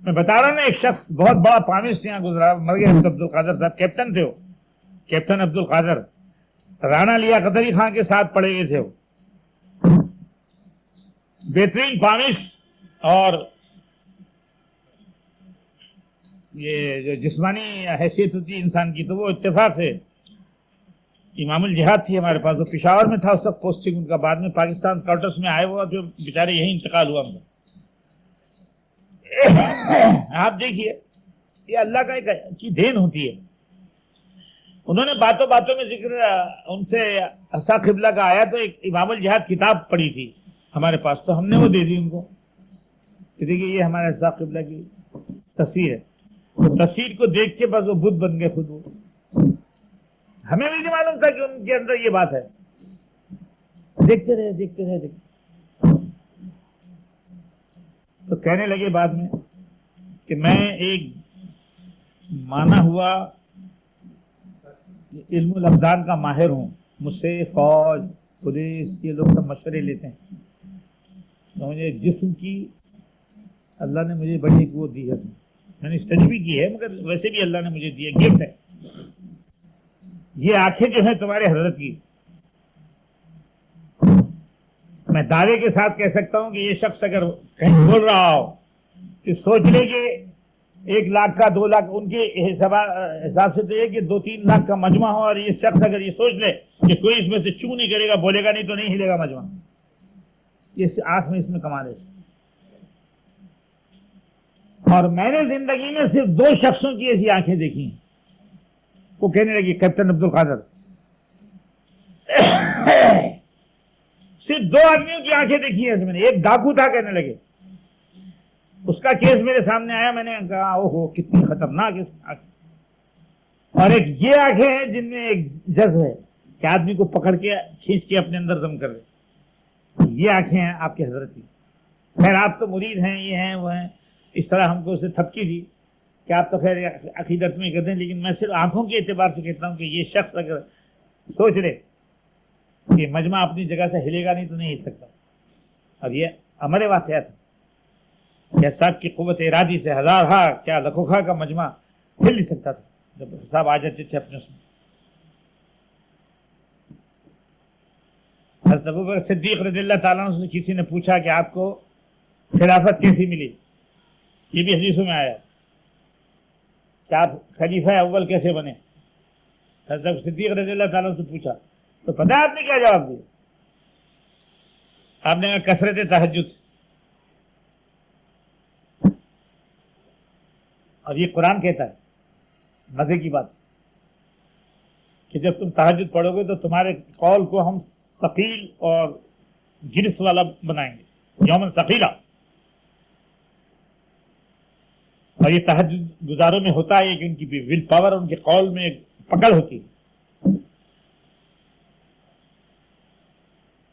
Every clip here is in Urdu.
میں بتا رہا نا، ایک شخص بہت بڑا پامسٹ یہاں گزرا، مر گئے عبد القادر صاحب، کیپٹن تھے وہ، کیپٹن عبد القادر، رانا لیاقت علی خان کے ساتھ پڑے ہوئے تھے وہ، بہترین پامسٹ، اور یہ جو جسمانی حیثیت ہوتی ہے انسان کی، تو وہ اتفاق سے امام الجہاد تھی ہمارے پاس، وہ پشاور میں تھا اس وقت پوسٹنگ ان کا، بعد میں پاکستان کوارٹرز میں آئے، وہ جو بیچارے یہیں انتقال ہوا ان کا۔ آپ دیکھیے یہ اللہ کا ایک کی دین ہوتی ہے۔ انہوں نے باتوں باتوں میں ذکر ان سے اسا قبلہ کا آیا، تو ایک امام الجہاد کتاب پڑھی تھی ہمارے پاس، تو ہم نے وہ دے دی ان کو کہ دیکھیے یہ ہمارے اسا قبلہ کی تصویر ہے۔ تو تصویر کو دیکھ کے بس وہ بت بن گئے خود، وہ ہمیں بھی نہیں معلوم تھا کہ ان کے اندر یہ بات ہے، دیکھتے رہے دیکھتے رہے دیکھتے، تو کہنے لگے بعد میں کہ میں ایک مانا ہوا علم الابدان کا ماہر ہوں، مجھ سے فوج پولیس یہ لوگ سب مشورے لیتے ہیں، تو مجھے جسم کی اللہ نے مجھے بڑی ایک وہ دی ہے، میں نے اسٹڈی بھی کی ہے، مگر ویسے بھی اللہ نے مجھے دی ہے، گفٹ ہے۔ یہ آنکھیں جو ہیں تمہارے حضرت کی، میں دعوے کے ساتھ کہہ سکتا ہوں کہ یہ شخص اگر کہیں بول رہا ہو کہ سوچ لے کہ 1 لاکھ کا 2 لاکھ ان کے حساب سے تو یہ کہ 2-3 لاکھ کا مجمع ہو، اور یہ شخص اگر یہ سوچ لے کہ کوئی اس میں سے چوں نہیں کرے گا، بولے گا نہیں تو نہیں ہلے گا مجمع، یہ آنکھ میں اس میں کمال ہے۔ اور میں نے زندگی میں صرف 2 شخصوں کی ایسی آنکھیں دیکھی ہیں۔ وہ کہنے لگی کیپٹن عبد القادر، صرف 2 آدمیوں کی آنکھیں دیکھی ہیں میں نے، ایک ڈاکو تھا کہنے لگے، اس کا کیس میرے سامنے آیا، میں نے کہا اوہو کتنی خطرناک آنکھ، اور ایک یہ آنکھیں ہیں جن میں ایک جذب ہے کہ آدمی کو پکڑ کے کھینچ کے اپنے اندر ضم کر لے، یہ آنکھیں ہیں آپ کے حضرت کی۔ خیر آپ تو مرید ہیں، یہ ہیں وہ ہیں، اس طرح ہم کو اسے تھپکی دی کہ آپ تو خیر عقیدت میں کرتے ہیں، لیکن میں صرف آنکھوں کے اعتبار سے کہتا ہوں کہ یہ شخص اگر سوچ لے کہ مجمع اپنی جگہ سے ہلے گا نہیں تو نہیں ہل سکتا، اور یہ امر واقعات ہے کہ صاحب کی قوت ارادی سے 1000 کیا لکھوں کا مجمع ہل نہیں سکتا تھا جب صاحب آ جاتے تھے اپنے اس میں۔ حضرت ابوبکر صدیق رضی اللہ تعالیٰ عنہ سے کسی نے پوچھا کہ آپ کو خلافت کیسی ملی، یہ بھی حدیثوں میں آیا کہ آپ خلیفہ اول کیسے بنے، حضرت صدیق رضی اللہ تعالیٰ عنہ سے پوچھا، تو پتہ ہے آپ نے کیا جواب دیا؟ آپ نے کہا کثرت تہجد، اور یہ قرآن کہتا ہے، مزے کی بات کہ جب تم تہجد پڑھو گے تو تمہارے قول کو ہم ثقیل اور گرس والا بنائیں گے، یومن ثقیلا، اور یہ تہجد گزاروں میں ہوتا ہے کہ ان کی ول پاور، ان کے قول میں پکڑ ہوتی ہے۔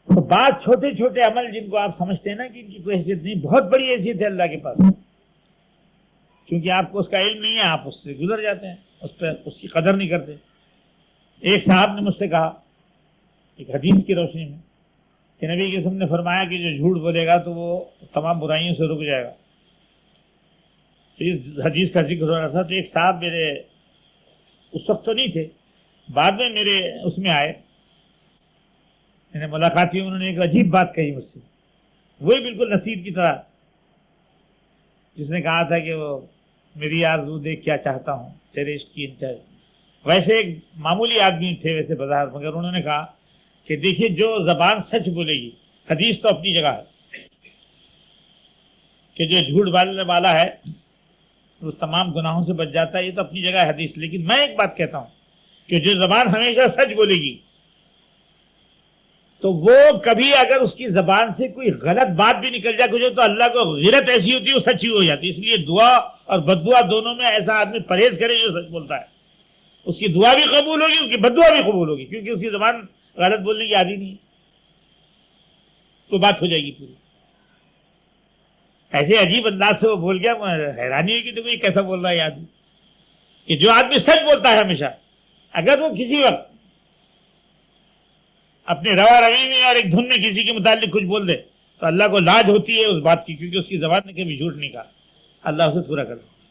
تو بات چھوٹے چھوٹے عمل جن کو آپ سمجھتے ہیں نا کہ ان کی کوئی حیثیت نہیں، بہت بڑی حیثیت ہے اللہ کے پاس، کیونکہ آپ کو اس کا علم نہیں ہے، آپ اس سے گزر جاتے ہیں، اس پہ اس کی قدر نہیں کرتے۔ ایک صاحب نے مجھ سے کہا ایک حدیث کی روشنی میں کہ نبی کے وسلم نے فرمایا کہ جو جھوٹ بولے گا تو وہ تمام برائیوں سے رک جائے گا، تو اس حدیث کا ذکر ہو رہا تھا، تو ایک صاحب میرے اس وقت تو نہیں تھے، بعد میں میرے اس میں آئے، میں نے ملاقات کی، انہوں نے ایک عجیب بات کہی مجھ سے، وہی بالکل نصیر کی طرح جس نے کہا تھا کہ وہ میری آرزو دیکھ کیا چاہتا ہوں تیرے عشق کی انتہا۔ ویسے ایک معمولی آدمی تھے ویسے بظاہر، مگر انہوں نے کہا کہ دیکھیے جو زبان سچ بولے گی، حدیث تو اپنی جگہ ہے کہ جو جھوٹ بولنے والا ہے وہ تمام گناہوں سے بچ جاتا ہے، یہ تو اپنی جگہ ہے حدیث، لیکن میں ایک بات کہتا ہوں کہ جو زبان ہمیشہ سچ بولے گی تو وہ کبھی اگر اس کی زبان سے کوئی غلط بات بھی نکل جائے کچھ تو اللہ کو غیرت ایسی ہوتی ہے وہ سچی ہو جاتی ہے، اس لیے دعا اور بددعا دونوں میں ایسا آدمی پرہیز کرے جو سچ بولتا ہے، اس کی دعا بھی قبول ہوگی، اس کی بددعا بھی قبول ہوگی، کیونکہ اس کی زبان غلط بولنے کی عادی نہیں ہے، تو بات ہو جائے گی پوری۔ ایسے عجیب انداز سے وہ بول گیا، حیرانی ہوئی کہ دیکھو یہ کیسا بول رہا ہے آدمی، کہ جو آدمی سچ بولتا ہے ہمیشہ، اگر وہ کسی وقت اپنے روا روی میں اور ایک دھن میں کسی کے متعلق کچھ بول دے تو اللہ کو لاج ہوتی ہے اس بات کی، کیونکہ اس کی زبان نے کبھی جھوٹ نہیں کہا۔ اللہ اسے پورا کر دے.